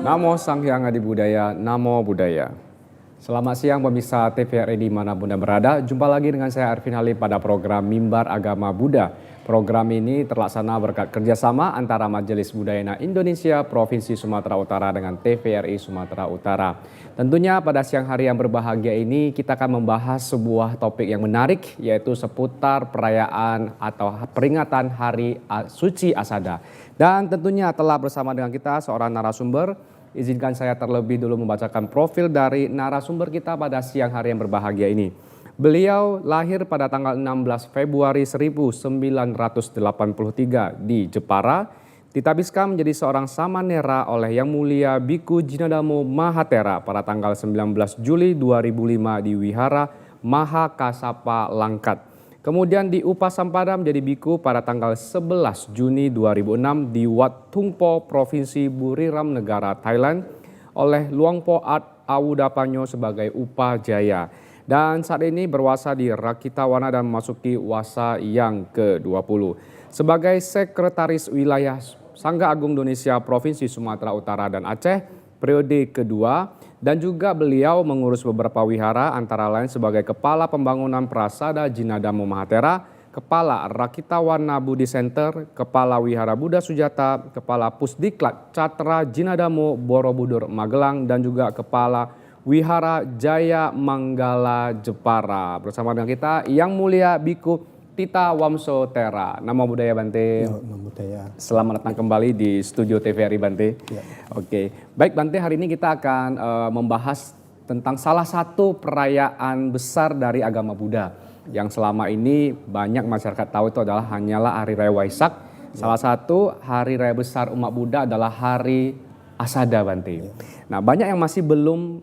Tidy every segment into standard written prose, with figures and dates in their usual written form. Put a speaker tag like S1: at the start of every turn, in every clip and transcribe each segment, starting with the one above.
S1: Namo Sang Hyang Adi Budaya, Namo Buddhaya. Selamat siang pemirsa TVRI dimanapun Anda berada. Jumpa lagi dengan saya Arvin Halim pada program Mimbar Agama Buddha. Program ini terlaksana berkat kerjasama antara Majelis Budaya Indonesia Provinsi Sumatera Utara dengan TVRI Sumatera Utara. Tentunya pada siang hari yang berbahagia ini kita akan membahas sebuah topik yang menarik, yaitu seputar perayaan atau peringatan Hari Suci Asada. Dan tentunya telah bersama dengan kita seorang narasumber. Izinkan saya terlebih dulu membacakan profil dari narasumber kita pada siang hari yang berbahagia ini. Beliau lahir pada tanggal 16 Februari 1983 di Jepara. Ditabiskan menjadi seorang samanera oleh Yang Mulia Biku Jinadamo Mahatera pada tanggal 19 Juli 2005 di Wihara Mahakasapa Langkat. Kemudian diupasampada menjadi biku pada tanggal 11 Juni 2006 di Wat Thungpo, Provinsi Buriram, negara Thailand oleh Luangpo At Awudapanyo sebagai upajaya. Dan saat ini berwasa di Rakitawana dan memasuki wasa yang ke-20. Sebagai Sekretaris Wilayah Sangga Agung Indonesia Provinsi Sumatera Utara dan Aceh periode kedua. Dan juga beliau mengurus beberapa wihara antara lain sebagai Kepala Pembangunan Prasada Jinadamo Mahatera, Kepala Rakitawana Budi Center, Kepala Wihara Buddha Sujata, Kepala Pusdiklat Catra Jinadamo Borobudur Magelang, dan juga Kepala Wihara Jaya Manggala Jepara. Bersama dengan kita Yang Mulia Biku Tita Wamso Tera. Namo Buddhaya Bante.
S2: Namo Buddhaya.
S1: Selamat datang kembali di studio TVRI Bante.
S2: Ya.
S1: Oke, baik Bante, hari ini kita akan membahas tentang salah satu perayaan besar dari agama Buddha yang selama ini banyak masyarakat tahu itu adalah hanyalah Hari Raya Waisak. Ya. Salah satu hari raya besar umat Buddha adalah Hari Asada Bante. Ya. Nah, banyak yang masih belum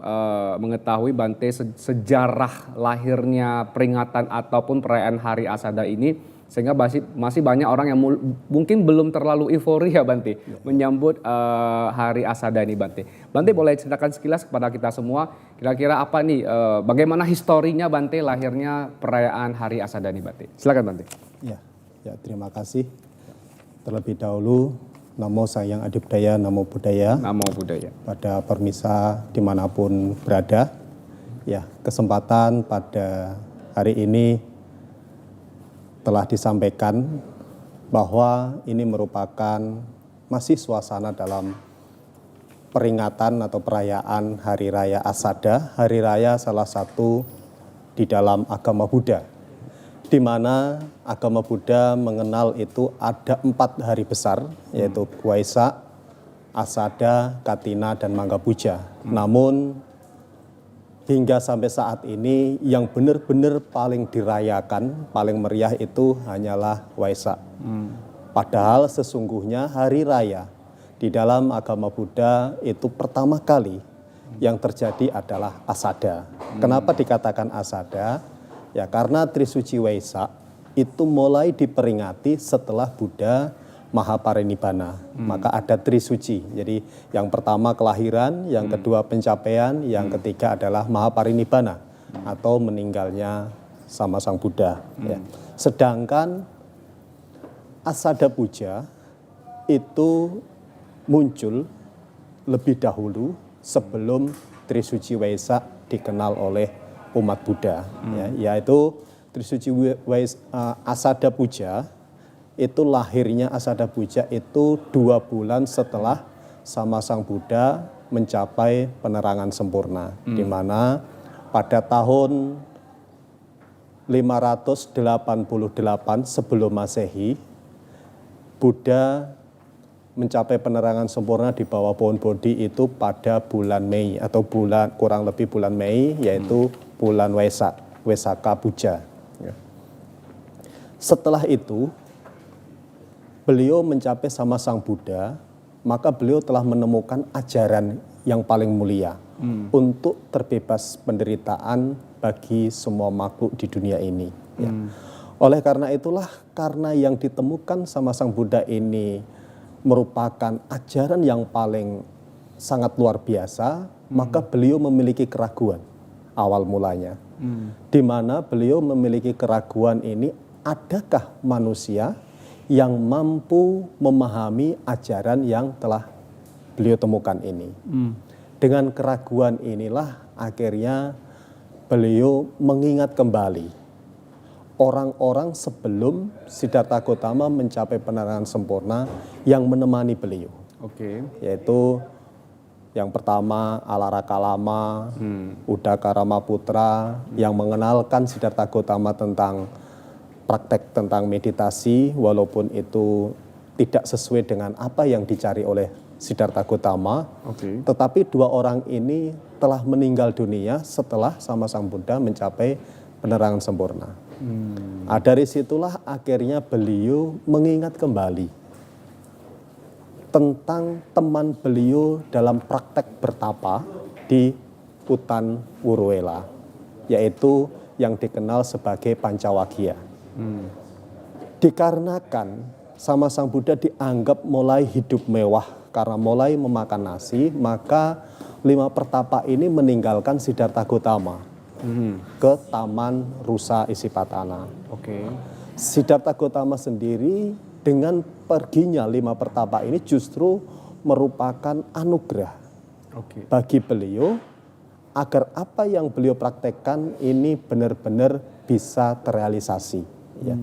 S1: mengetahui Bante sejarah lahirnya peringatan ataupun perayaan Hari Asada ini, sehingga masih banyak orang yang mungkin belum terlalu euforia Bante menyambut Hari Asada ini Bante. Bante boleh ceritakan sekilas kepada kita semua kira-kira apa nih bagaimana historinya Bante lahirnya perayaan Hari Asada ini Bante. Silakan Bante.
S2: Ya, terima kasih. Terlebih dahulu Namo Sang Hyang Adi Budaya, Namo Buddhaya.
S1: Namo Buddhaya.
S2: Pada permisa dimanapun berada, ya kesempatan pada hari ini telah disampaikan bahwa ini merupakan masih suasana dalam peringatan atau perayaan Hari Raya Asada, hari raya salah satu di dalam agama Buddha, di mana agama Buddha mengenal itu ada 4 hari besar, yaitu Waisak, Asada, Katina, dan Manggapuja. Namun hingga sampai saat ini yang benar-benar paling dirayakan, paling meriah itu hanyalah Waisak. Padahal sesungguhnya hari raya di dalam agama Buddha itu pertama kali yang terjadi adalah Asada. Kenapa dikatakan Asada? Ya karena Trisuci Waisak itu mulai diperingati setelah Buddha Mahaparinibbana. Maka ada Trisuci. Jadi yang pertama kelahiran, yang kedua pencapaian, yang ketiga adalah Mahaparinibbana atau meninggalnya sama Sang Buddha. Ya. Sedangkan Asada Puja itu muncul lebih dahulu sebelum Trisuci Waisak dikenal oleh umat Buddha, yaitu Trisuci Asada Puja itu lahirnya Asada Puja itu 2 bulan setelah sama Sang Buddha mencapai penerangan sempurna, di mana pada tahun 588 sebelum Masehi Buddha mencapai penerangan sempurna di bawah pohon Bodhi itu pada bulan Mei atau kurang lebih bulan Mei, yaitu bulan Waisak, Waisaka Puja. Setelah itu beliau mencapai sama Sang Buddha, maka beliau telah menemukan ajaran yang paling mulia untuk terbebas penderitaan bagi semua makhluk di dunia ini. Ya. Oleh karena itulah, karena yang ditemukan sama Sang Buddha ini merupakan ajaran yang paling sangat luar biasa, maka beliau memiliki keraguan awal mulanya. Di mana beliau memiliki keraguan ini, adakah manusia yang mampu memahami ajaran yang telah beliau temukan ini. Dengan keraguan inilah akhirnya beliau mengingat kembali orang-orang sebelum Siddhartha Gautama mencapai penerangan sempurna yang menemani beliau.
S1: Oke.
S2: Yaitu yang pertama Alara Kalama, Udakarama Putra yang mengenalkan Siddhartha Gautama tentang praktek tentang meditasi walaupun itu tidak sesuai dengan apa yang dicari oleh Siddhartha Gautama. Tetapi dua orang ini telah meninggal dunia setelah sama Sang Buddha mencapai penerangan sempurna. Dari situlah akhirnya beliau mengingat kembali tentang teman beliau dalam praktek bertapa di hutan Uruwela, yaitu yang dikenal sebagai Pancawagya. Dikarenakan sama Sang Buddha dianggap mulai hidup mewah karena mulai memakan nasi, maka 5 pertapa ini meninggalkan Siddhartha Gautama ke Taman Rusa Isipatana. Siddhartha Gautama sendiri dengan perginya 5 pertapa ini justru merupakan anugerah bagi beliau agar apa yang beliau praktekkan ini benar-benar bisa terrealisasi. Ya.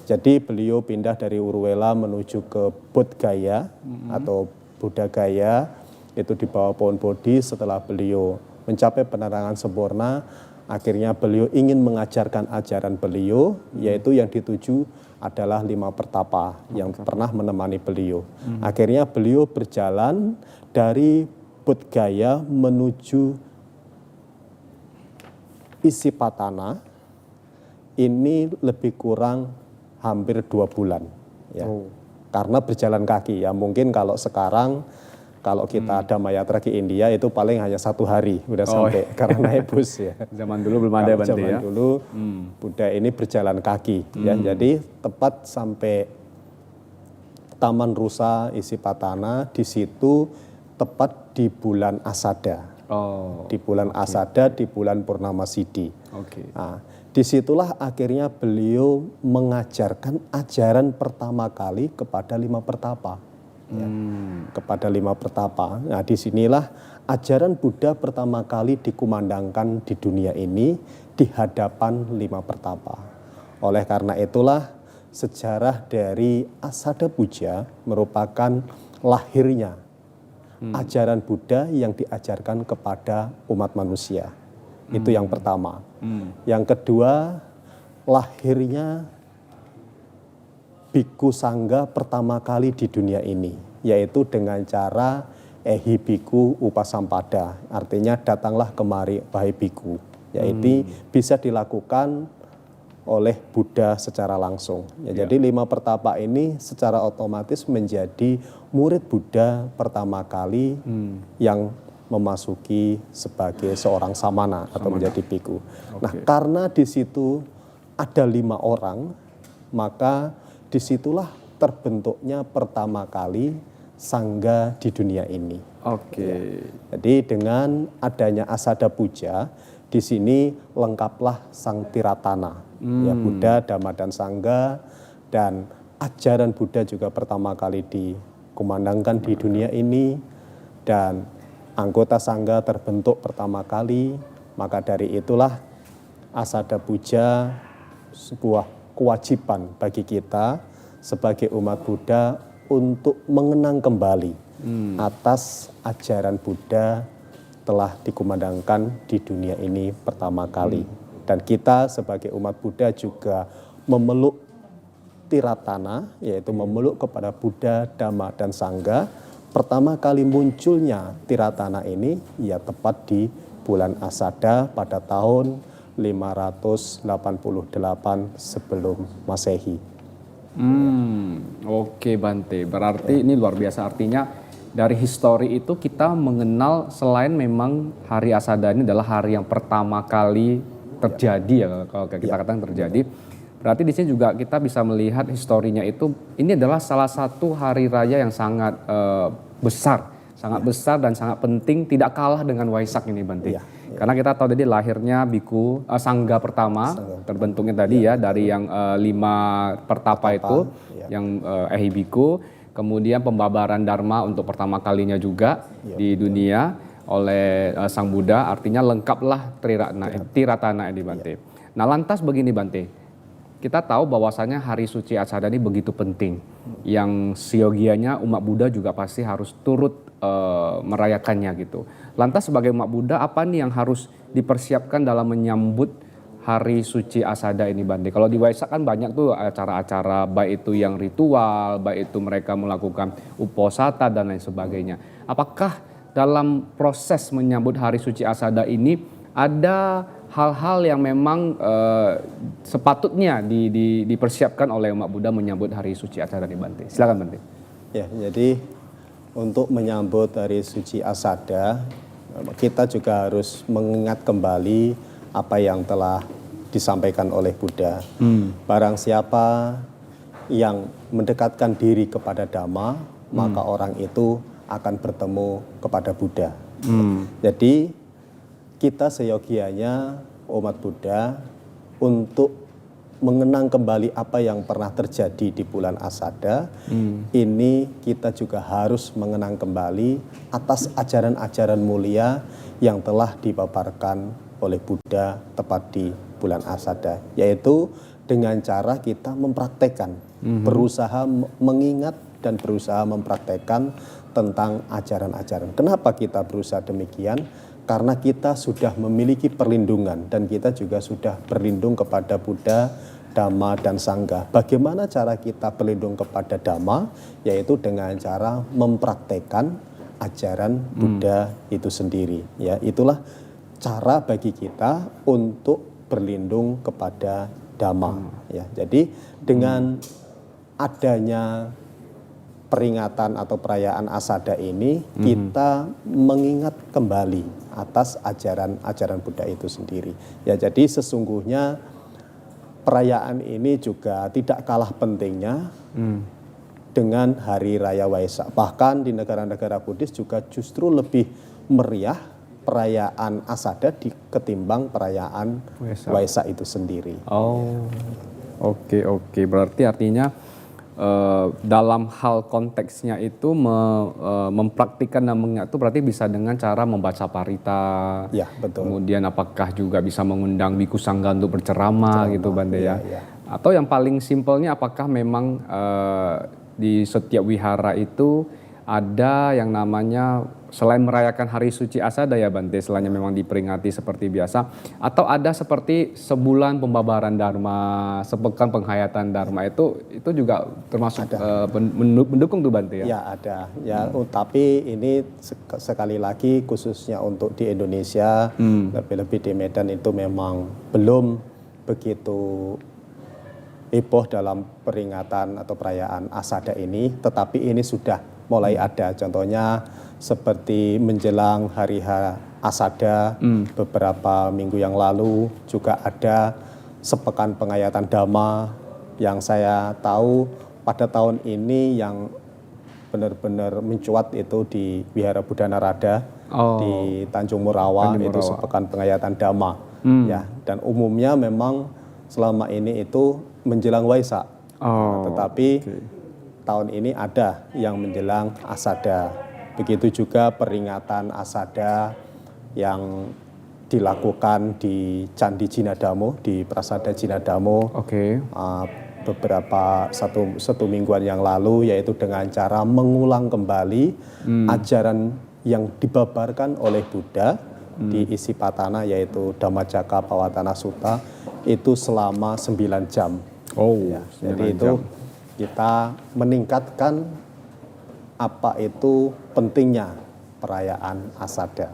S2: Jadi beliau pindah dari Uruwela menuju ke Bodh Gaya atau Buddha Gaya, itu di bawah pohon Bodhi. Setelah beliau mencapai penerangan sempurna, akhirnya beliau ingin mengajarkan ajaran beliau, yaitu yang dituju adalah 5 pertapa yang pernah menemani beliau. Akhirnya beliau berjalan dari Bodh Gaya menuju Isipatana, ini lebih kurang hampir 2 bulan. Ya. Karena berjalan kaki ya, mungkin kalau sekarang kalau kita ada Mayatra ke India itu paling hanya 1 hari udah sampai karena naik bus ya.
S1: Zaman dulu belum ada Bante ya.
S2: Zaman dulu Buddha ini berjalan kaki ya. Jadi tepat sampai Taman Rusa Isipatana, di situ tepat di bulan Asada. Di bulan Asada, di bulan Purnama Siddhi. Nah, disitulah akhirnya beliau mengajarkan ajaran pertama kali kepada 5 pertapa. Ya, kepada 5 pertapa. Nah, disinilah ajaran Buddha pertama kali dikumandangkan di dunia ini di hadapan 5 pertapa. Oleh karena itulah sejarah dari Asada Puja merupakan lahirnya ajaran Buddha yang diajarkan kepada umat manusia. Itu yang pertama. Yang kedua, lahirnya Bhikkhu Sangga pertama kali di dunia ini, yaitu dengan cara Ehi Bhikkhu Upasampada. Artinya datanglah kemari wahai bhikkhu. Yaitu bisa dilakukan oleh Buddha secara langsung. Ya, jadi 5 pertapa ini secara otomatis menjadi murid Buddha pertama kali yang memasuki sebagai seorang samana atau menjadi bhikkhu. Nah, karena di situ ada 5 orang, maka disitulah terbentuknya pertama kali sangga di dunia ini. Ya. Jadi dengan adanya Asada Puja, di sini lengkaplah Sang Tiratana, ya, Buddha, Dhamma dan Sangga, dan ajaran Buddha juga pertama kali dikumandangkan di dunia ini, dan anggota Sangga terbentuk pertama kali. Maka dari itulah Asada Puja sebuah kewajiban bagi kita sebagai umat Buddha untuk mengenang kembali atas ajaran Buddha telah dikumandangkan di dunia ini pertama kali. Dan kita sebagai umat Buddha juga memeluk Tiratana, yaitu memeluk kepada Buddha, Dhamma, dan Sangga. Pertama kali munculnya Tiratana ini ya tepat di bulan Asada pada tahun 588 sebelum Masehi.
S1: Oke Bante, berarti ini luar biasa. Artinya dari histori itu kita mengenal selain memang hari Asada ini adalah hari yang pertama kali terjadi ya, kalau kita katakan terjadi. Berarti di sini juga kita bisa melihat historinya itu, ini adalah salah satu hari raya yang sangat besar, besar dan sangat penting, tidak kalah dengan Waisak ini Bante. Karena kita tahu tadi lahirnya Bhikkhu Sangga pertama, terbentuknya tadi ya dari yang 5 pertapa itu, yang Ehi Bhikkhu. kemudian pembabaran Dharma untuk pertama kalinya juga di dunia oleh Sang Buddha, artinya lengkaplah Tiratana ini Bante. Nah lantas begini Bante, kita tahu bahwasanya hari suci Asada ini begitu penting, yang siogianya umat Buddha juga pasti harus turut merayakannya gitu. Lantas sebagai umat Buddha apa nih yang harus dipersiapkan dalam menyambut hari suci Asada ini Bante? Kalau di Waisak kan banyak tuh acara-acara, baik itu yang ritual, baik itu mereka melakukan uposata dan lain sebagainya. Apakah dalam proses menyambut hari suci Asada ini ada hal-hal yang memang sepatutnya dipersiapkan oleh umat Buddha menyambut hari suci Asada ini Bante? Silakan Bante.
S2: Ya, jadi untuk menyambut hari suci Asada, kita juga harus mengingat kembali apa yang telah disampaikan oleh Buddha. Barang siapa yang mendekatkan diri kepada Dhamma, maka orang itu akan bertemu kepada Buddha. Jadi kita seyogianya umat Buddha untuk mengenang kembali apa yang pernah terjadi di bulan Asada, ini kita juga harus mengenang kembali atas ajaran-ajaran mulia yang telah dipaparkan oleh Buddha tepat di bulan Asada, yaitu dengan cara kita mempraktekkan, berusaha mengingat dan berusaha mempraktekkan tentang ajaran-ajaran. Kenapa kita berusaha demikian? Karena kita sudah memiliki perlindungan dan kita juga sudah berlindung kepada Buddha, Dhamma, dan Sangha. Bagaimana cara kita berlindung kepada Dhamma? Yaitu dengan cara mempraktekkan ajaran Buddha itu sendiri. Ya, itulah cara bagi kita untuk berlindung kepada Dhamma. Ya, jadi dengan adanya peringatan atau perayaan Asada ini, kita mengingat kembali atas ajaran-ajaran Buddha itu sendiri. Ya, jadi sesungguhnya perayaan ini juga tidak kalah pentingnya dengan Hari Raya Waisak. Bahkan di negara-negara Buddhis juga justru lebih meriah perayaan Asada ketimbang perayaan Waisak itu sendiri.
S1: Oh, oke. Berarti artinya dalam hal konteksnya itu mempraktikkan dan mengingat itu berarti bisa dengan cara membaca parita.
S2: Ya, betul.
S1: Kemudian apakah juga bisa mengundang biku sangga untuk berceramah gitu Bante ya. Atau yang paling simpelnya apakah memang di setiap wihara itu ada yang namanya selain merayakan hari suci Asada ya Bante, selain memang diperingati seperti biasa, atau ada seperti sebulan pembabaran Dharma, sepekan penghayatan Dharma, itu juga termasuk mendukung tuh Bante ya?
S2: Ya ada, ya tapi ini sekali lagi khususnya untuk di Indonesia, lebih-lebih di Medan itu memang belum begitu heboh dalam peringatan atau perayaan Asada ini, tetapi ini sudah mulai ada. Contohnya seperti menjelang hari Asada beberapa minggu yang lalu juga ada sepekan penghayatan Dhamma yang saya tahu pada tahun ini yang benar-benar mencuat itu di Wihara Buddha Narada di Tanjung Murawa, itu sepekan penghayatan Dhamma. Ya, dan umumnya memang selama ini itu menjelang Waisak. Tetapi tahun ini ada yang menjelang Asada. Begitu juga peringatan Asada yang dilakukan di Candi Jinadamo, di Prasada Jinadamo. Beberapa satu mingguan yang lalu, yaitu dengan cara mengulang kembali ajaran yang dibabarkan oleh Buddha di Isipatana, yaitu Dhammacakkappavattana Sutta, itu selama 9 jam. Jadi itu kita meningkatkan apa itu pentingnya perayaan Asada.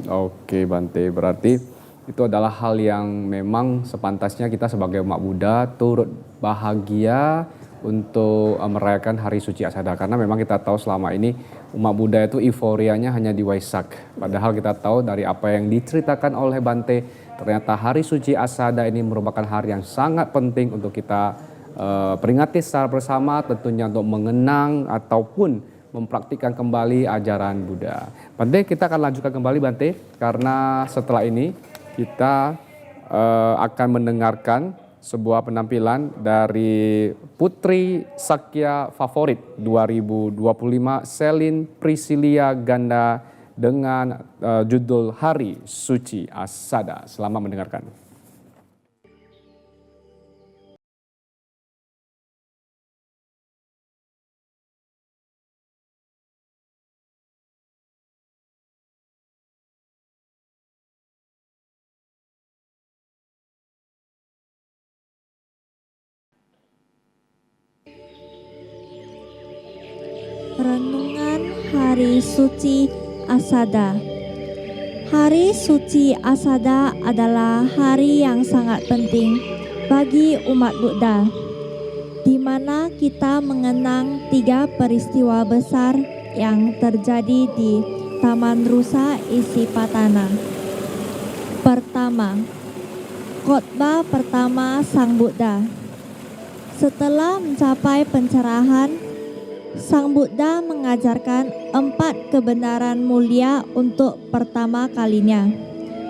S1: Oke Bante, berarti itu adalah hal yang memang sepantasnya kita sebagai umat Buddha turut bahagia untuk merayakan hari suci Asada, karena memang kita tahu selama ini umat Buddha itu euforianya hanya di Waisak. Padahal kita tahu dari apa yang diceritakan oleh Bante, ternyata hari suci Asada ini merupakan hari yang sangat penting untuk kita peringati secara bersama, tentunya untuk mengenang ataupun mempraktikkan kembali ajaran Buddha. Bante, kita akan lanjutkan kembali Bante, karena setelah ini kita akan mendengarkan sebuah penampilan dari Putri Sakya Favorit 2025 Selin Priscilia Ganda dengan judul Hari Suci Asada. Selamat mendengarkan.
S3: Renungan Hari Suci Asada. Hari Suci Asada adalah hari yang sangat penting bagi umat Buddha, di mana kita mengenang 3 peristiwa besar yang terjadi di Taman Rusa Isipatana. Pertama, khotbah pertama Sang Buddha. Setelah mencapai pencerahan, Sang Buddha mengajarkan 4 kebenaran mulia untuk pertama kalinya,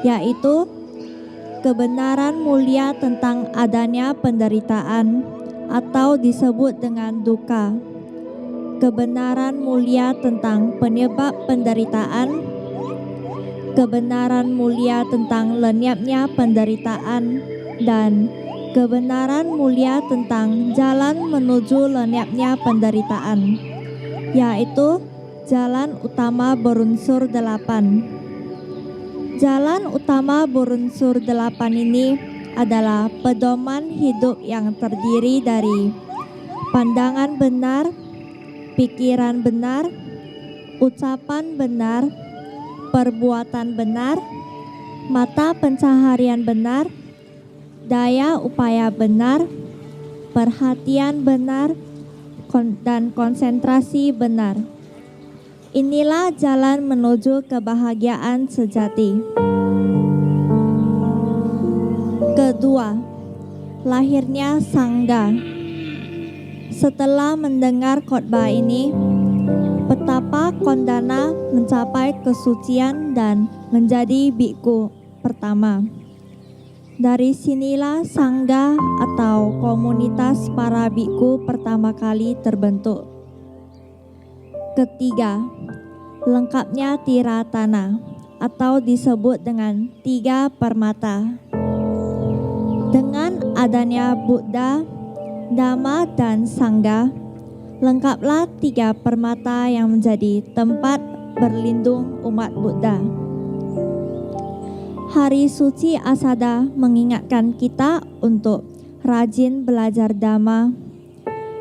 S3: yaitu kebenaran mulia tentang adanya penderitaan atau disebut dengan dukkha, kebenaran mulia tentang penyebab penderitaan, kebenaran mulia tentang lenyapnya penderitaan, dan kebenaran mulia tentang jalan menuju lenyapnya penderitaan, yaitu jalan utama berunsur 8. Jalan utama berunsur 8 ini adalah pedoman hidup yang terdiri dari pandangan benar, pikiran benar, ucapan benar, perbuatan benar, mata pencaharian benar, daya upaya benar, perhatian benar, dan konsentrasi benar. Inilah jalan menuju kebahagiaan sejati. Kedua, lahirnya Sangga. Setelah mendengar khotbah ini, betapa Kondana mencapai kesucian dan menjadi biku pertama. Dari sinilah Sangga atau komunitas para biku pertama kali terbentuk. Ketiga, lengkapnya Tiratana atau disebut dengan 3 permata. Dengan adanya Buddha, Dhamma, dan Sangga, lengkaplah 3 permata yang menjadi tempat berlindung umat Buddha. Hari Suci Asada mengingatkan kita untuk rajin belajar Dhamma,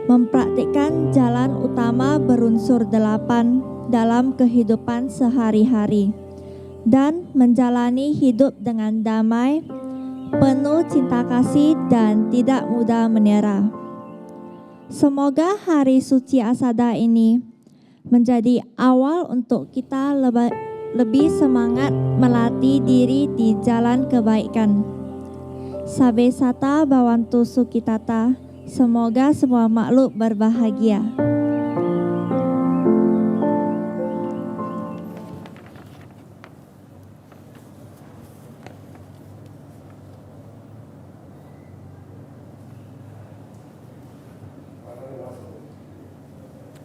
S3: mempraktikkan jalan utama berunsur 8 dalam kehidupan sehari-hari, dan menjalani hidup dengan damai, penuh cinta kasih, dan tidak mudah menyerah. Semoga Hari Suci Asada ini menjadi awal untuk kita lebih semangat melatih diri di jalan kebaikan. Sabe sata bawantu sukitata, semoga semua makhluk berbahagia.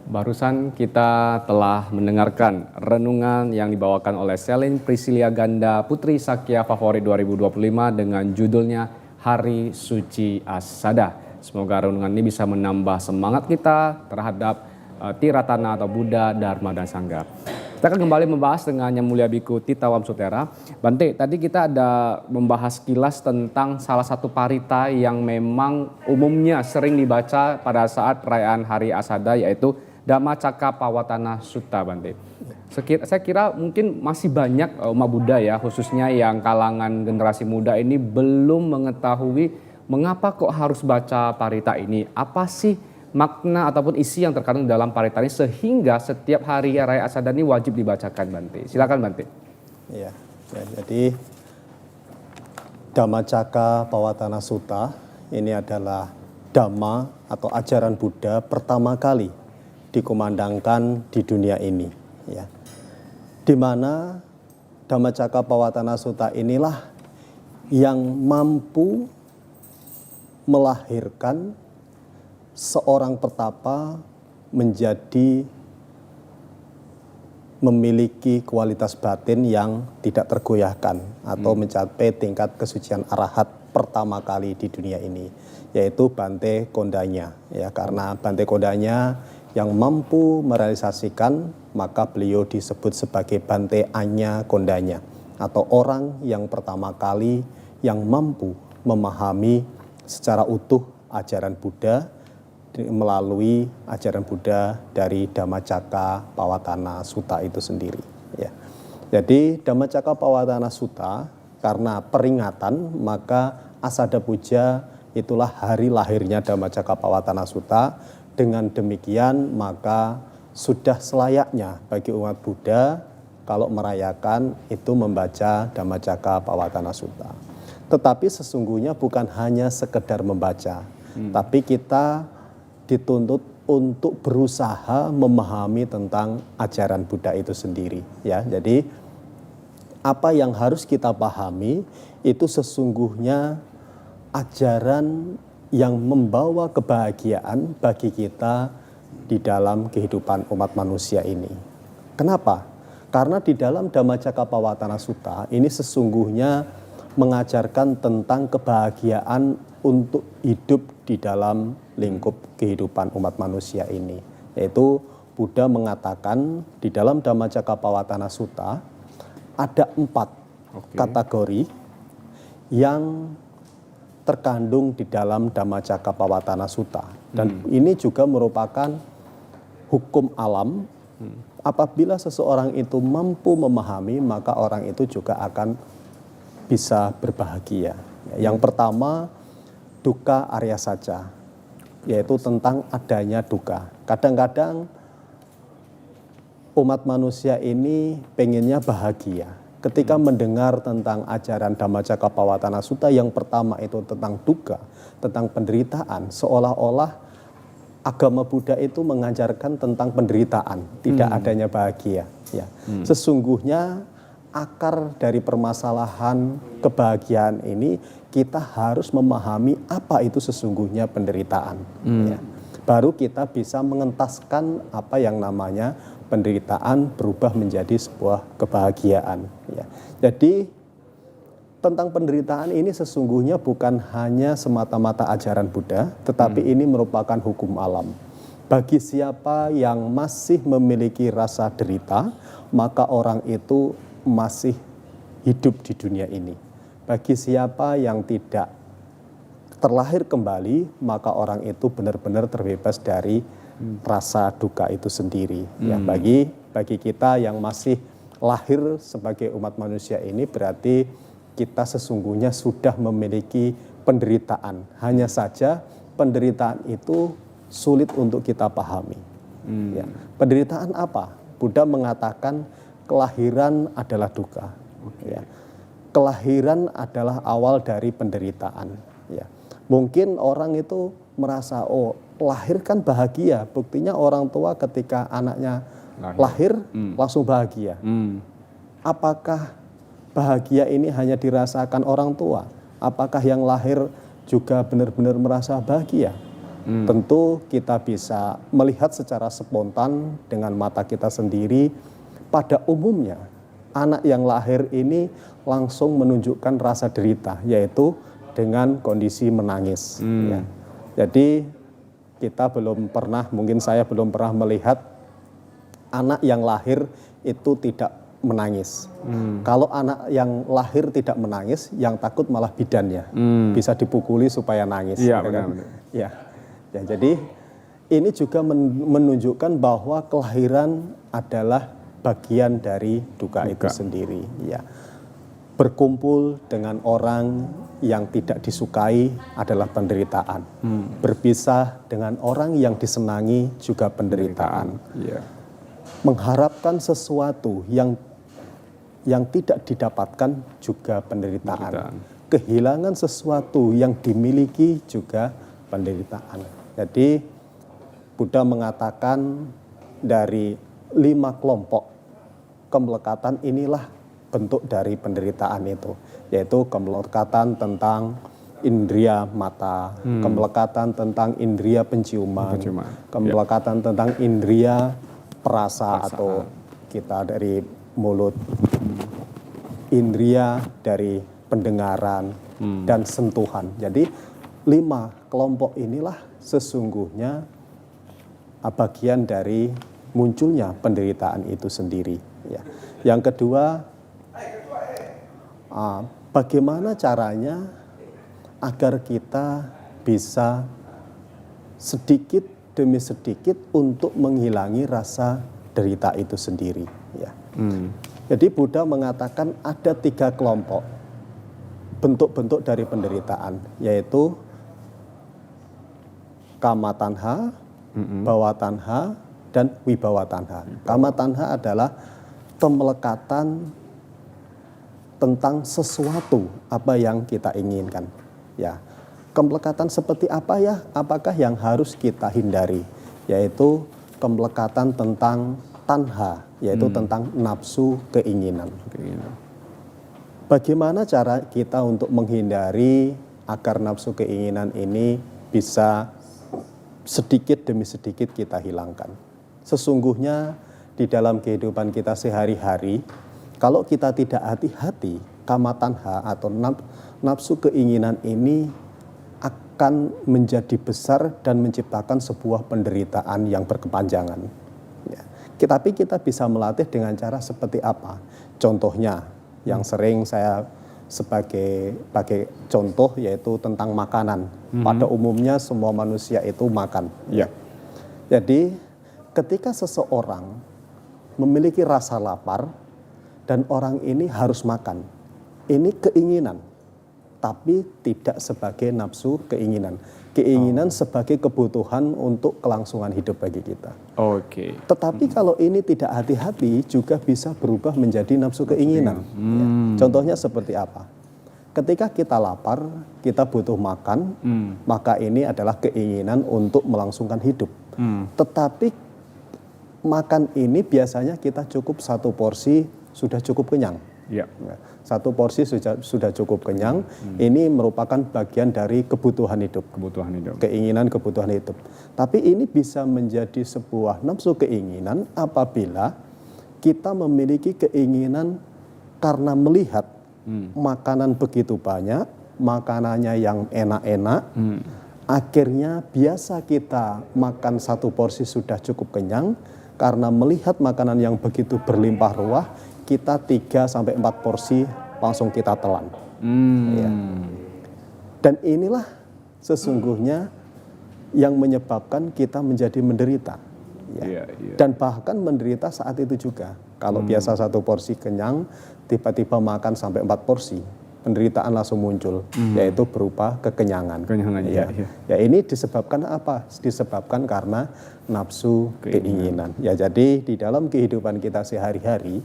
S1: Barusan kita telah mendengarkan renungan yang dibawakan oleh Selin Priscilia Ganda Putri Sakya Favorit 2025 dengan judulnya Hari Suci Asada. Semoga renungan ini bisa menambah semangat kita terhadap Tiratana atau Buddha, Dharma, dan Sangha. Kita akan kembali membahas dengan Yang Mulia Biku Tita Wamsutera. Bante, tadi kita ada membahas kilas tentang salah satu parita yang memang umumnya sering dibaca pada saat perayaan Hari Asada, yaitu Dhammacakkappawatana Sutta, Bante. Saya kira mungkin masih banyak umat Buddha ya, khususnya yang kalangan generasi muda ini belum mengetahui mengapa kok harus baca parita ini. Apa sih makna ataupun isi yang terkandung dalam parita ini sehingga setiap hari Raya Asada ini wajib dibacakan, Bante. Silakan, Bante.
S2: Ya, jadi Dhammacakkappawatana Sutta ini adalah Dhamma atau ajaran Buddha pertama kali dikumandangkan di dunia ini, ya. Di mana Dhammacakkappawatana Sutta inilah yang mampu melahirkan seorang petapa menjadi memiliki kualitas batin yang tidak tergoyahkan atau mencapai tingkat kesucian arahat pertama kali di dunia ini, yaitu Bante Kondanya. Ya, karena Bante Kondanya yang mampu merealisasikan, maka beliau disebut sebagai Bante Anya Kondanya, atau orang yang pertama kali yang mampu memahami secara utuh ajaran Buddha melalui ajaran Buddha dari Dhammacakkappavattana Sutta itu sendiri. Ya. Jadi Dhammacakkappavattana Sutta karena peringatan, maka Asada Puja itulah hari lahirnya Dhammacakkappavattana Sutta. Dengan demikian maka sudah selayaknya bagi umat Buddha kalau merayakan itu membaca Dhammacakkappavattana Sutta. Tetapi sesungguhnya bukan hanya sekedar membaca, tapi kita dituntut untuk berusaha memahami tentang ajaran Buddha itu sendiri. Ya, jadi apa yang harus kita pahami itu sesungguhnya ajaran yang membawa kebahagiaan bagi kita di dalam kehidupan umat manusia ini. Kenapa? Karena di dalam Dhammacakkappavattana Sutta ini sesungguhnya mengajarkan tentang kebahagiaan untuk hidup di dalam lingkup kehidupan umat manusia ini. Yaitu Buddha mengatakan di dalam Dhammacakkappavattana Sutta ada 4 kategori yang terkandung di dalam Dhammacakkappavattana Sutta. Dan ini juga merupakan hukum alam. Apabila seseorang itu mampu memahami, maka orang itu juga akan bisa berbahagia. Yang pertama, dukkha arya saja, yaitu tentang adanya dukkha. Kadang-kadang umat manusia ini pengennya bahagia. Ketika mendengar tentang ajaran Dhammacakkappavattana Sutta yang pertama itu tentang dukkha, tentang penderitaan, seolah-olah agama Buddha itu mengajarkan tentang penderitaan, tidak adanya bahagia. Ya. Sesungguhnya akar dari permasalahan kebahagiaan ini kita harus memahami apa itu sesungguhnya penderitaan. Ya. Baru kita bisa mengentaskan apa yang namanya penderitaan berubah menjadi sebuah kebahagiaan. Ya. Jadi tentang penderitaan ini sesungguhnya bukan hanya semata-mata ajaran Buddha, tetapi ini merupakan hukum alam. Bagi siapa yang masih memiliki rasa derita, maka orang itu masih hidup di dunia ini. Bagi siapa yang tidak terlahir kembali, maka orang itu benar-benar terbebas dari rasa duka itu sendiri. Ya, bagi kita yang masih lahir sebagai umat manusia ini berarti kita sesungguhnya sudah memiliki penderitaan. Hanya saja penderitaan itu sulit untuk kita pahami. Ya. Penderitaan apa? Buddha mengatakan kelahiran adalah duka. Ya. Kelahiran adalah awal dari penderitaan. Ya. Mungkin orang itu merasa, oh lahir kan bahagia. Buktinya orang tua ketika anaknya lahir langsung bahagia. Apakah bahagia ini hanya dirasakan orang tua? Apakah yang lahir juga benar-benar merasa bahagia? Tentu kita bisa melihat secara spontan dengan mata kita sendiri. Pada umumnya anak yang lahir ini langsung menunjukkan rasa derita, yaitu dengan kondisi menangis. Ya. Jadi kita belum pernah, mungkin saya belum pernah melihat anak yang lahir itu tidak menangis. Kalau anak yang lahir tidak menangis, yang takut malah bidannya, bisa dipukuli supaya nangis.
S1: Iya,
S2: kan?
S1: benar.
S2: Ya. Ya, jadi ini juga menunjukkan bahwa kelahiran adalah bagian dari duka itu sendiri. Ya. Berkumpul dengan orang yang tidak disukai adalah penderitaan. Berpisah dengan orang yang disenangi juga penderitaan.
S1: Yeah.
S2: Mengharapkan sesuatu yang tidak didapatkan juga penderitaan. Kehilangan sesuatu yang dimiliki juga penderitaan. Jadi Buddha mengatakan dari 5 kelompok kemelekatan inilah bentuk dari penderitaan itu, yaitu kemelekatan tentang indria mata, kemelekatan tentang indria penciuman, kemelekatan tentang indria perasa atau kita dari mulut, indria dari pendengaran dan sentuhan. Jadi 5 kelompok inilah sesungguhnya bagian dari munculnya penderitaan itu sendiri. Ya. Yang kedua, bagaimana caranya agar kita bisa sedikit demi sedikit untuk menghilangi rasa derita itu sendiri. Ya. Jadi Buddha mengatakan ada 3 kelompok bentuk-bentuk dari penderitaan, yaitu kama tanha, bawa tanha, dan wibawa tanha. Kama tanha adalah kemelekatan tentang sesuatu apa yang kita inginkan. Ya, kemelekatan seperti apa ya? Apakah yang harus kita hindari? Yaitu kemelekatan tentang tanha, yaitu tentang nafsu keinginan. Bagaimana cara kita untuk menghindari agar nafsu keinginan ini bisa sedikit demi sedikit kita hilangkan? Sesungguhnya di dalam kehidupan kita sehari-hari, kalau kita tidak hati-hati, kama tanha atau nafsu keinginan ini akan menjadi besar dan menciptakan sebuah penderitaan yang berkepanjangan. Ya. Tapi kita bisa melatih dengan cara seperti apa? Contohnya yang sering saya pakai contoh yaitu tentang makanan. Pada umumnya semua manusia itu makan. Ya. Jadi ketika seseorang memiliki rasa lapar dan orang ini harus makan, ini keinginan, tapi tidak sebagai nafsu keinginan. Keinginan sebagai kebutuhan untuk kelangsungan hidup bagi kita.
S1: Oke.
S2: Tetapi kalau ini tidak hati-hati juga bisa berubah menjadi nafsu keinginan. Ya. Contohnya seperti apa? Ketika kita lapar, kita butuh makan, maka ini adalah keinginan untuk melangsungkan hidup. Tetapi makan ini biasanya kita cukup 1 porsi sudah cukup kenyang. Ya. 1 porsi sudah cukup kenyang. Ini merupakan bagian dari kebutuhan hidup. Keinginan kebutuhan hidup. Tapi ini bisa menjadi sebuah nafsu keinginan apabila kita memiliki keinginan karena melihat makanan begitu banyak, makanannya yang enak-enak. Akhirnya biasa kita makan 1 porsi sudah cukup kenyang, karena melihat makanan yang begitu berlimpah ruah, kita 3-4 porsi langsung kita telan. Ya. Dan inilah sesungguhnya yang menyebabkan kita menjadi menderita. Ya. Dan bahkan menderita saat itu juga. Kalau biasa 1 porsi kenyang, tiba-tiba makan sampai 4 porsi, penderitaan langsung muncul, yaitu berupa kekenyangan. Ya, ini disebabkan apa? Disebabkan karena nafsu keinginan. Ya, jadi di dalam kehidupan kita sehari-hari,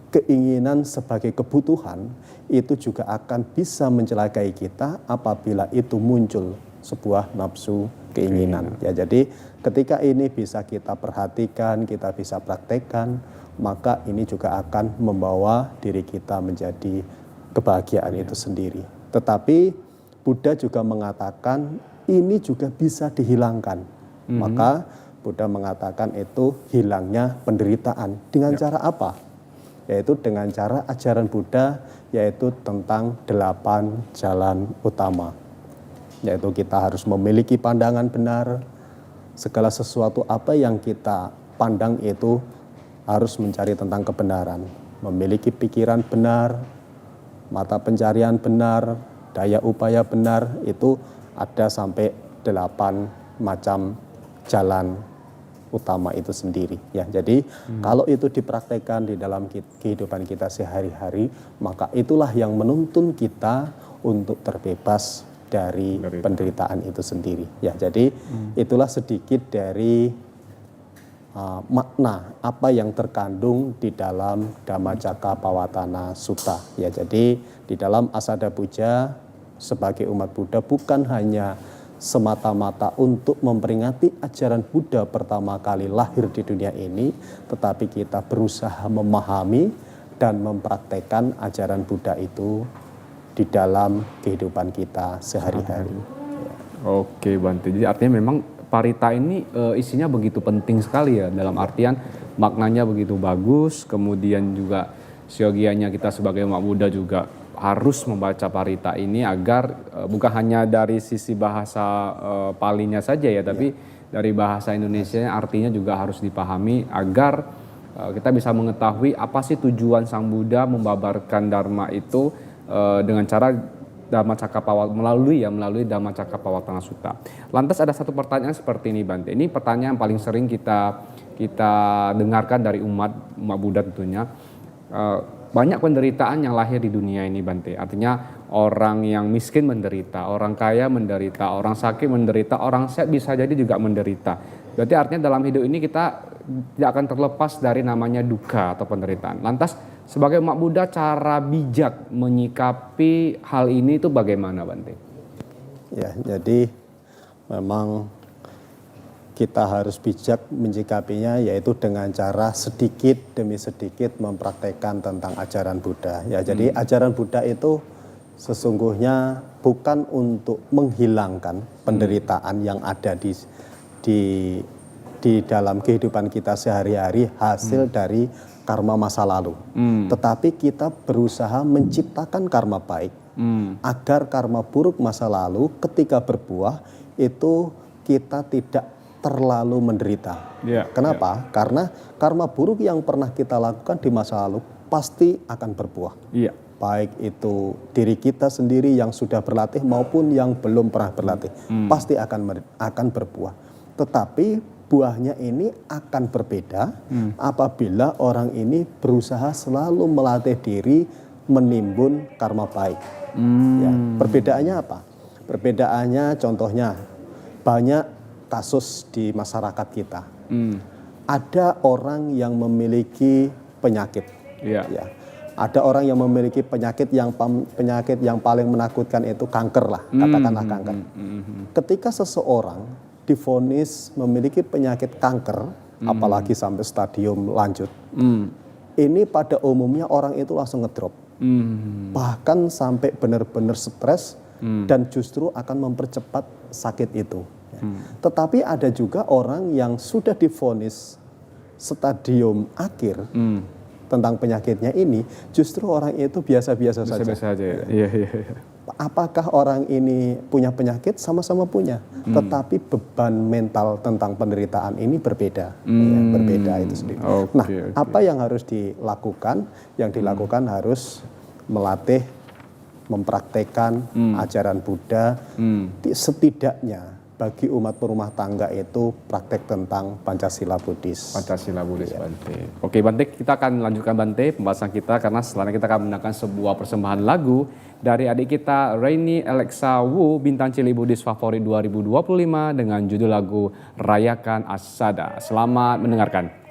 S2: keinginan sebagai kebutuhan itu juga akan bisa mencelakai kita apabila itu muncul sebuah nafsu keinginan. Ya, jadi ketika ini bisa kita perhatikan, kita bisa praktekkan, maka ini juga akan membawa diri kita menjadi kebahagiaan itu sendiri. Tetapi Buddha juga mengatakan ini juga bisa dihilangkan. Maka Buddha mengatakan itu hilangnya penderitaan. Dengan cara apa? Yaitu dengan cara ajaran Buddha, yaitu tentang 8 jalan utama. Yaitu kita harus memiliki pandangan benar, segala sesuatu apa yang kita pandang itu harus mencari tentang kebenaran. Memiliki pikiran benar, mata pencarian benar, daya upaya benar, itu ada sampai 8 macam jalan utama itu sendiri. Ya, jadi kalau itu dipraktekkan di dalam kehidupan kita sehari-hari, maka itulah yang menuntun kita untuk terbebas dari penderitaan itu sendiri. Ya, jadi itulah sedikit dari makna apa yang terkandung di dalam Dhammacakkappavattana Sutta. Ya, jadi di dalam Asada Puja sebagai umat Buddha bukan hanya semata-mata untuk memperingati ajaran Buddha pertama kali lahir di dunia ini, tetapi kita berusaha memahami dan mempraktekkan ajaran Buddha itu di dalam kehidupan kita sehari-hari.
S1: Oke Bante, jadi artinya memang parita ini isinya begitu penting sekali ya, dalam artian maknanya begitu bagus, kemudian juga siogianya kita sebagai umat Buddha juga harus membaca parita ini agar bukan hanya dari sisi bahasa Palinya saja ya, tapi dari bahasa Indonesia artinya juga harus dipahami agar kita bisa mengetahui apa sih tujuan Sang Buddha membabarkan Dharma itu dengan cara Dhamma Cakkappawala melalui Dhamma Cakkappawala Sutta. Lantas ada satu pertanyaan seperti ini Bante. Ini pertanyaan yang paling sering kita dengarkan dari umat Buddha tentunya. Banyak penderitaan yang lahir di dunia ini Bante. Artinya orang yang miskin menderita, orang kaya menderita, orang sakit menderita, orang sehat bisa jadi juga menderita. Berarti artinya dalam hidup ini kita tidak akan terlepas dari namanya duka atau penderitaan. Lantas sebagai umat Buddha cara bijak menyikapi hal ini itu bagaimana Bante?
S2: Ya, jadi memang kita harus bijak menyikapinya yaitu dengan cara sedikit demi sedikit mempraktekkan tentang ajaran Buddha. Ya, jadi ajaran Buddha itu sesungguhnya bukan untuk menghilangkan penderitaan yang ada di dalam kehidupan kita sehari-hari hasil dari karma masa lalu. Tetapi kita berusaha menciptakan karma baik agar karma buruk masa lalu ketika berbuah itu kita tidak terlalu menderita. Kenapa? Karena karma buruk yang pernah kita lakukan di masa lalu pasti akan berbuah. Baik itu diri kita sendiri yang sudah berlatih maupun yang belum pernah berlatih, pasti akan berbuah. Tetapi buahnya ini akan berbeda apabila orang ini berusaha selalu melatih diri menimbun karma baik. Ya, perbedaannya apa? Perbedaannya contohnya banyak kasus di masyarakat kita. Ada orang yang memiliki penyakit. Ya. Ada orang yang memiliki penyakit yang paling menakutkan itu kanker lah, katakanlah kanker. Ketika seseorang divonis memiliki penyakit kanker, apalagi sampai stadium lanjut, ini pada umumnya orang itu langsung ngedrop, bahkan sampai benar-benar stres dan justru akan mempercepat sakit itu. Tetapi ada juga orang yang sudah divonis stadium akhir tentang penyakitnya ini, justru orang itu biasa-biasa saja.
S1: Iya.
S2: Apakah orang ini punya penyakit? Sama-sama punya. Tetapi beban mental tentang penderitaan ini berbeda. Berbeda itu sendiri. Apa yang harus dilakukan? Yang dilakukan harus melatih, mempraktekkan ajaran Buddha. Setidaknya bagi umat berumah tangga itu praktek tentang Pancasila Buddhis.
S1: Pancasila Buddhis Bante. Oke Bante, kita akan lanjutkan Bante pembahasan kita karena selanjutnya kita akan mendengarkan sebuah persembahan lagu dari adik kita Rainy Alexa Wu, bintang cilik Buddhis favorit 2025 dengan judul lagu Rayakan Asada. Selamat mendengarkan.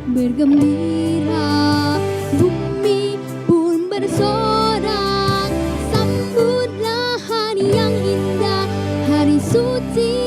S4: Bergembira, bumi pun bersorak, sambutlah hari yang indah, hari suci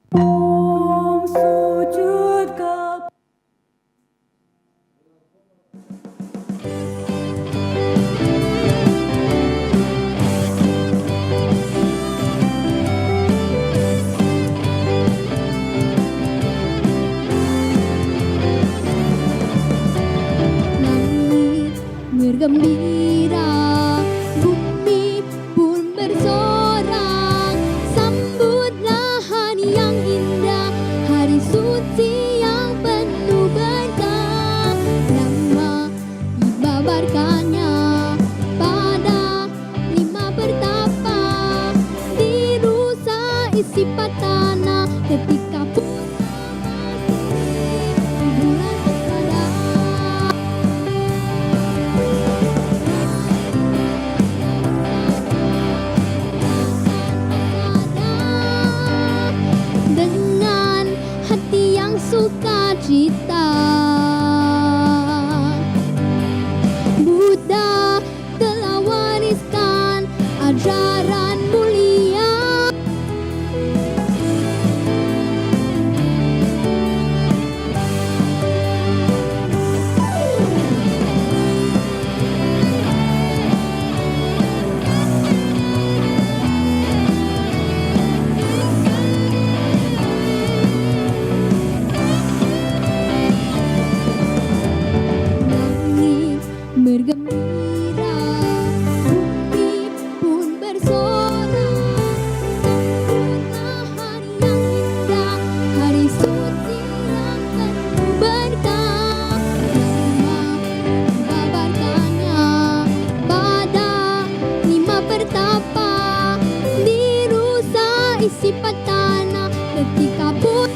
S4: Langit bergembira, bumi pun bersorak. Sambutlah hari yang indah, hari suci yang penuh berkah. Lama dibabarkannya pada 5 pertapa, dirusak isi tanah ketika bulan Asada. Dengan hati yang sukacita, Buddha telah wariskan ajaran mulia. Langit bergembira, bumi pun bersorak. Sambutlah hari yang indah, hari suci yang penuh berkah. Lama dibabarkannya pada 5 pertapa, dirusak isi tanah ketika pun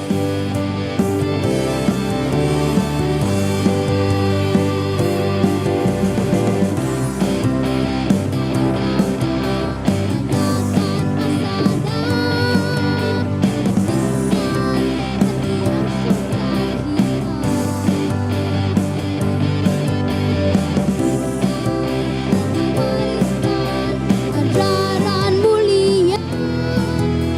S4: ajaran mulia.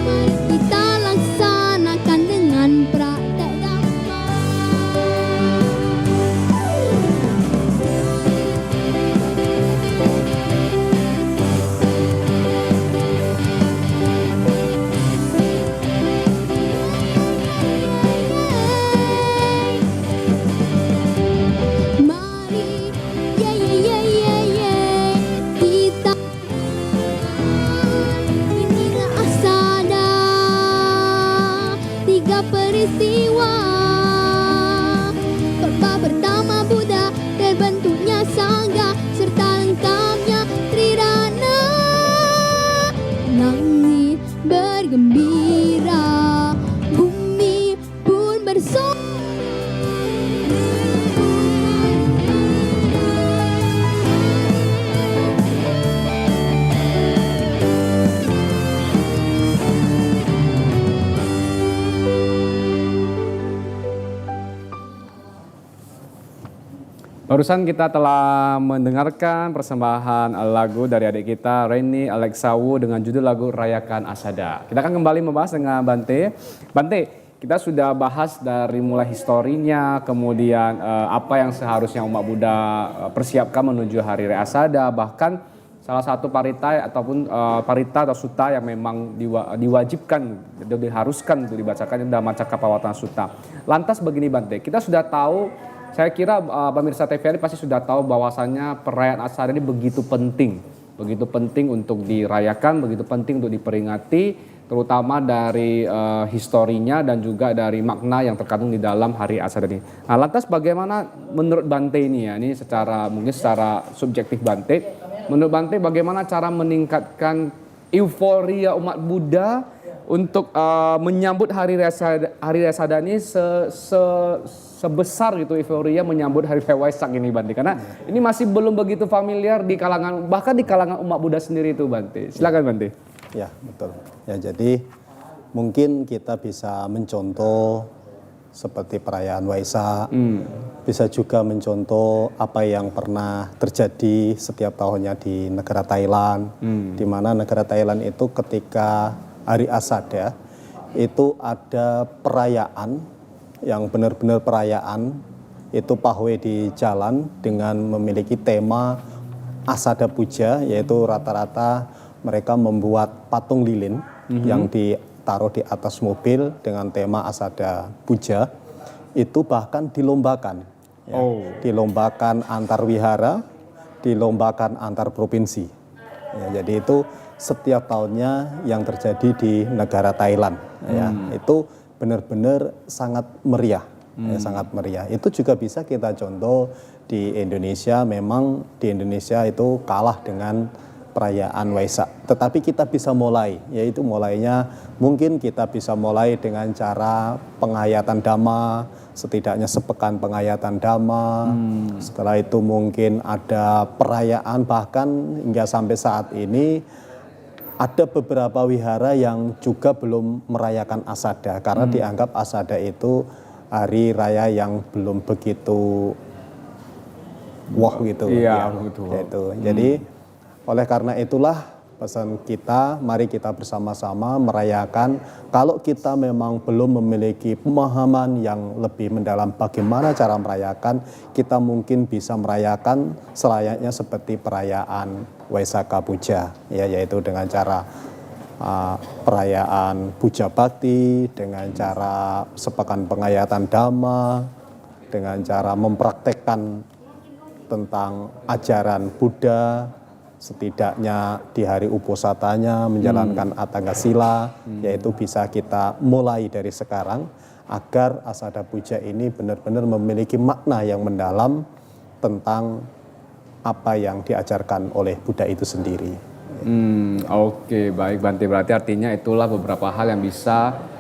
S4: Mari kita laksanakan dengan praktek dhamma. Mari, kita inilah Asada, 3 peristiwa. Pertama pertama Buddha, terbentuknya Sangha, serta lengkapnya Tridana. Langit bergembira, bumi pun bersorak.
S1: Barusan kita telah mendengarkan persembahan lagu dari adik kita Reni Alexawu dengan judul lagu Rayakan Asada. Kita akan kembali membahas dengan Bante. Bante, kita sudah bahas dari mulai historinya, kemudian apa yang seharusnya umat Buddha persiapkan menuju Hari Raya Asada, bahkan salah satu parita ataupun parita atau sutta yang memang diwajibkan dan diharuskan untuk dibacakan dalam Maccakappawattana Sutta. Lantas begini Bante, kita sudah tahu, saya kira pemirsa TVRI pasti sudah tahu bahwasannya perayaan Asada ini begitu penting untuk dirayakan, begitu penting untuk diperingati, terutama dari historinya dan juga dari makna yang terkandung di dalam Hari Asada ini. Nah, lantas bagaimana menurut Bante ini ya, ini mungkin secara subjektif Bante, menurut Bante bagaimana cara meningkatkan euforia umat Buddha untuk menyambut Hari Raya Asada ini sebesar gitu euforia menyambut Hari Raya Waisak ini Bante, karena ini masih belum begitu familiar di kalangan, bahkan di kalangan umat Buddha sendiri itu Bante. Silakan Bante.
S2: Ya, betul. Ya, jadi mungkin kita bisa mencontoh seperti perayaan Waisak, bisa juga mencontoh apa yang pernah terjadi setiap tahunnya di negara Thailand, di mana negara Thailand itu ketika Hari Asada itu ada perayaan yang benar-benar perayaan, itu pawai di jalan dengan memiliki tema Asada Puja, yaitu rata-rata mereka membuat patung lilin yang ditaruh di atas mobil dengan tema Asada Puja. Itu bahkan dilombakan, ya. Dilombakan antar wihara, dilombakan antar provinsi. Ya, jadi itu setiap tahunnya yang terjadi di negara Thailand. Ya, itu benar-benar sangat meriah, ya, sangat meriah. Itu juga bisa kita contoh di Indonesia. Memang di Indonesia itu kalah dengan perayaan Waisak. Tetapi kita bisa mulai, yaitu mulainya mungkin kita bisa mulai dengan cara penghayatan Dhamma, setidaknya sepekan penghayatan Dhamma. Setelah itu mungkin ada perayaan, bahkan hingga sampai saat ini ada beberapa wihara yang juga belum merayakan Asada karena dianggap Asada itu hari raya yang belum begitu wah gitu.
S1: Iya,
S2: ya.
S1: betul.
S2: Gitu. Jadi oleh karena itulah pesan kita, mari kita bersama-sama merayakan. Kalau kita memang belum memiliki pemahaman yang lebih mendalam bagaimana cara merayakan, kita mungkin bisa merayakan selayaknya seperti perayaan Waisaka Puja, ya, yaitu dengan cara perayaan Puja Bakti, dengan cara sepekan penghayatan Dhamma, dengan cara mempraktekkan tentang ajaran Buddha, setidaknya di hari uposatanya menjalankan Atanga Sila, yaitu bisa kita mulai dari sekarang agar Asada Puja ini benar-benar memiliki makna yang mendalam tentang apa yang diajarkan oleh Buddha itu sendiri.
S1: Oke, baik Bante. Berarti artinya itulah beberapa hal yang bisa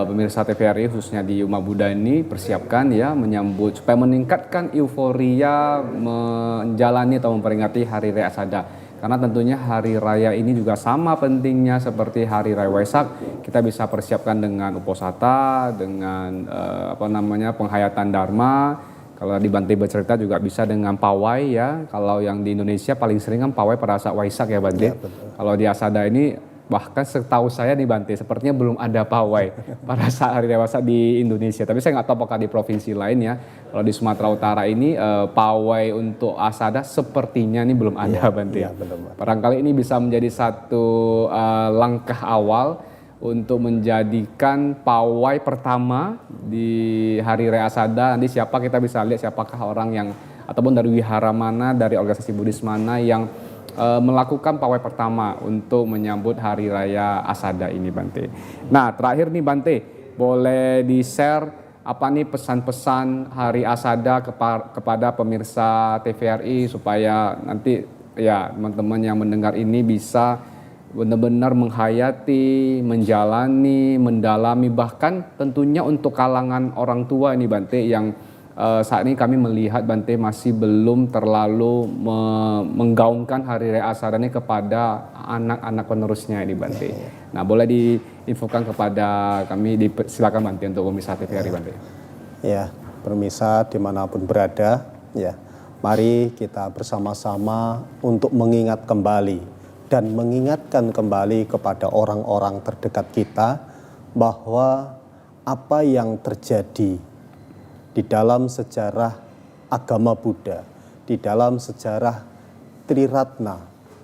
S1: pemirsa TVRI khususnya di Umat Buddha ini persiapkan ya, menyambut supaya meningkatkan euforia menjalani atau memperingati Hari Raya Asada. Karena tentunya hari raya ini juga sama pentingnya seperti Hari Raya Waisak. Kita bisa persiapkan dengan uposata, dengan penghayatan Dharma. Kalau di Bante bercerita juga bisa dengan pawai ya. Kalau yang di Indonesia paling sering kan pawai pada saat Waisak ya Bante. Ya, kalau di Asada ini bahkan setahu saya nih Bante, sepertinya belum ada pawai pada saat Hari Raya Waisak di Indonesia. Tapi saya nggak tahu apakah di provinsi lain ya. Kalau di Sumatera Utara ini pawai untuk Asada sepertinya ini belum ada Bante. Ya, barangkali ini bisa menjadi satu langkah awal untuk menjadikan pawai pertama di Hari Raya Asada. Nanti siapa kita bisa lihat siapakah orang yang ataupun dari wihara mana, dari organisasi Buddhis mana yang melakukan pawai pertama untuk menyambut Hari Raya Asada ini Bante. Nah terakhir nih Bante, boleh di-share apa nih pesan-pesan Hari Asada kepada pemirsa TVRI supaya nanti ya teman-teman yang mendengar ini bisa benar-benar menghayati, menjalani, mendalami, bahkan tentunya untuk kalangan orang tua ini Bante yang saat ini kami melihat Bante masih belum terlalu menggaungkan Hari Raya Asada ini kepada anak-anak penerusnya ini Bante. Nah boleh diinfokan kepada kami, silakan Bante untuk pemirsa TVRI Bante.
S2: Ya, pemirsa dimanapun berada, ya, mari kita bersama-sama untuk mengingat kembali dan mengingatkan kembali kepada orang-orang terdekat kita bahwa apa yang terjadi di dalam sejarah agama Buddha, di dalam sejarah Triratna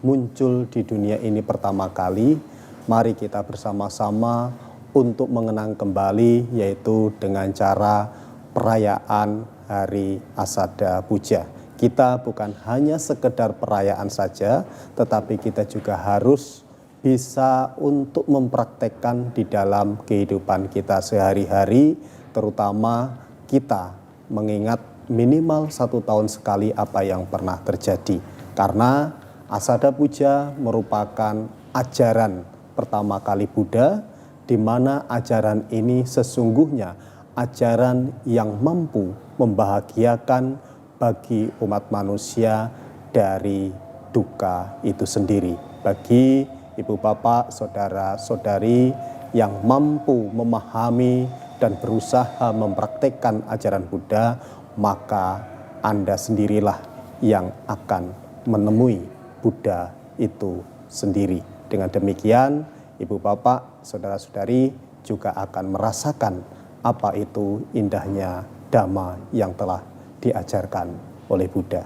S2: muncul di dunia ini pertama kali, mari kita bersama-sama untuk mengenang kembali, yaitu dengan cara perayaan Hari Asada Puja. Kita bukan hanya sekedar perayaan saja, tetapi kita juga harus bisa untuk mempraktekkan di dalam kehidupan kita sehari-hari, terutama kita mengingat minimal 1 tahun sekali apa yang pernah terjadi. Karena Asada Puja merupakan ajaran pertama kali Buddha, di mana ajaran ini sesungguhnya ajaran yang mampu membahagiakan bagi umat manusia dari duka itu sendiri. Bagi ibu bapak, saudara-saudari yang mampu memahami dan berusaha mempraktekkan ajaran Buddha, maka Anda sendirilah yang akan menemui Buddha itu sendiri. Dengan demikian, ibu bapak, saudara-saudari, juga akan merasakan apa itu indahnya Dhamma yang telah diajarkan oleh Buddha.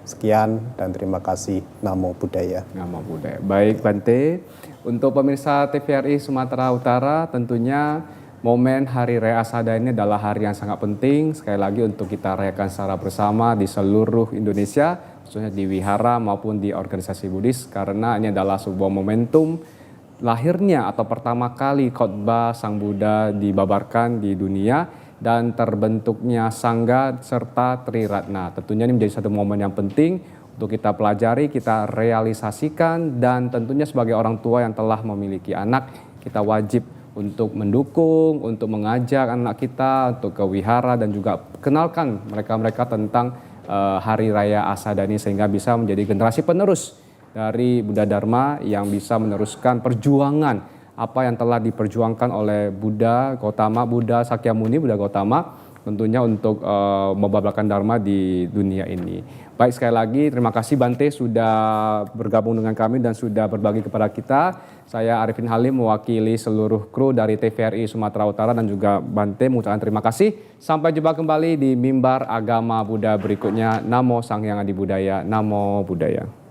S2: Sekian dan terima kasih. Namo Buddhaya.
S1: Namo Buddhaya. Baik Bante, untuk pemirsa TVRI Sumatera Utara tentunya momen Hari Raya Asada ini adalah hari yang sangat penting sekali lagi untuk kita rayakan secara bersama di seluruh Indonesia, khususnya di wihara maupun di organisasi Buddhis, karena ini adalah sebuah momentum lahirnya atau pertama kali khotbah Sang Buddha dibabarkan di dunia dan terbentuknya Sangha serta Triratna. Tentunya ini menjadi satu momen yang penting untuk kita pelajari, kita realisasikan, dan tentunya sebagai orang tua yang telah memiliki anak, kita wajib untuk mendukung, untuk mengajak anak kita untuk ke wihara dan juga kenalkan mereka-mereka tentang Hari Raya Asada ini sehingga bisa menjadi generasi penerus dari Buddha Dharma yang bisa meneruskan perjuangan apa yang telah diperjuangkan oleh Buddha Gautama, Buddha Sakyamuni, Buddha Gautama tentunya untuk membabarkan Dharma di dunia ini. Baik, sekali lagi terima kasih Bante sudah bergabung dengan kami dan sudah berbagi kepada kita. Saya Arifin Halim mewakili seluruh kru dari TVRI Sumatera Utara dan juga Bante mengucapkan terima kasih. Sampai jumpa kembali di Mimbar Agama Buddha berikutnya. Namo Sang Hyang Adi Buddhaya, Namo Buddhaya.